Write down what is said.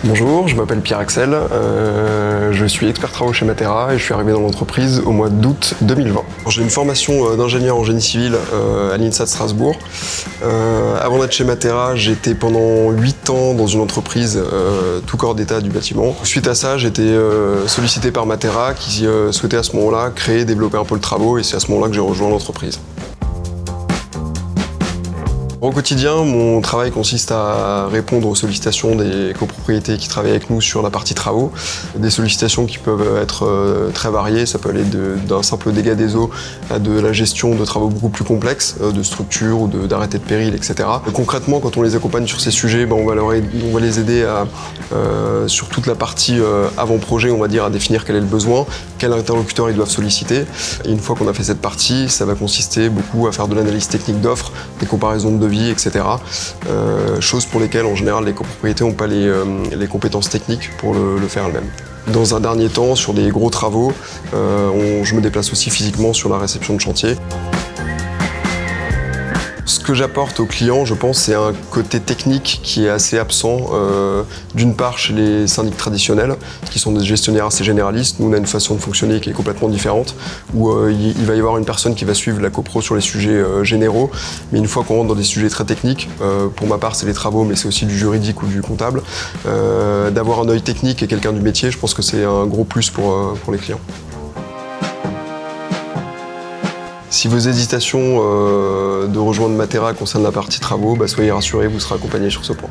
Bonjour, je m'appelle Pierre-Axel, je suis expert travaux chez Matera et je suis arrivé dans l'entreprise au mois d'août 2020. J'ai une formation d'ingénieur en génie civil à l'INSA de Strasbourg. Avant d'être chez Matera, j'étais pendant 8 ans dans une entreprise tout corps d'état du bâtiment. Suite à ça, j'ai été sollicité par Matera qui souhaitait à ce moment-là créer, développer un pôle travaux et c'est à ce moment-là que j'ai rejoint l'entreprise. Au quotidien, mon travail consiste à répondre aux sollicitations des copropriétés qui travaillent avec nous sur la partie travaux. Des sollicitations qui peuvent être très variées, ça peut aller d'un simple dégât des eaux à de la gestion de travaux beaucoup plus complexes, de structures ou d'arrêtés de péril, etc. Concrètement, quand on les accompagne sur ces sujets, on va les aider sur toute la partie avant-projet, on va dire, à définir quel est le besoin, quel interlocuteur ils doivent solliciter. Et une fois qu'on a fait cette partie, ça va consister beaucoup à faire de l'analyse technique d'offres, des comparaisons de devis, etc. Choses pour lesquelles en général les copropriétés n'ont pas les compétences techniques pour le faire elles-mêmes. Dans un dernier temps, sur des gros travaux, je me déplace aussi physiquement sur la réception de chantier. Ce que j'apporte aux clients, je pense, c'est un côté technique qui est assez absent. D'une part chez les syndics traditionnels, qui sont des gestionnaires assez généralistes. Nous, on a une façon de fonctionner qui est complètement différente, où il va y avoir une personne qui va suivre la copro sur les sujets généraux, mais une fois qu'on rentre dans des sujets très techniques, pour ma part c'est les travaux, mais c'est aussi du juridique ou du comptable, d'avoir un œil technique et quelqu'un du métier, je pense que c'est un gros plus pour les clients. Si vos hésitations de rejoindre Matera concernent la partie travaux, soyez rassurés, vous serez accompagné sur ce point.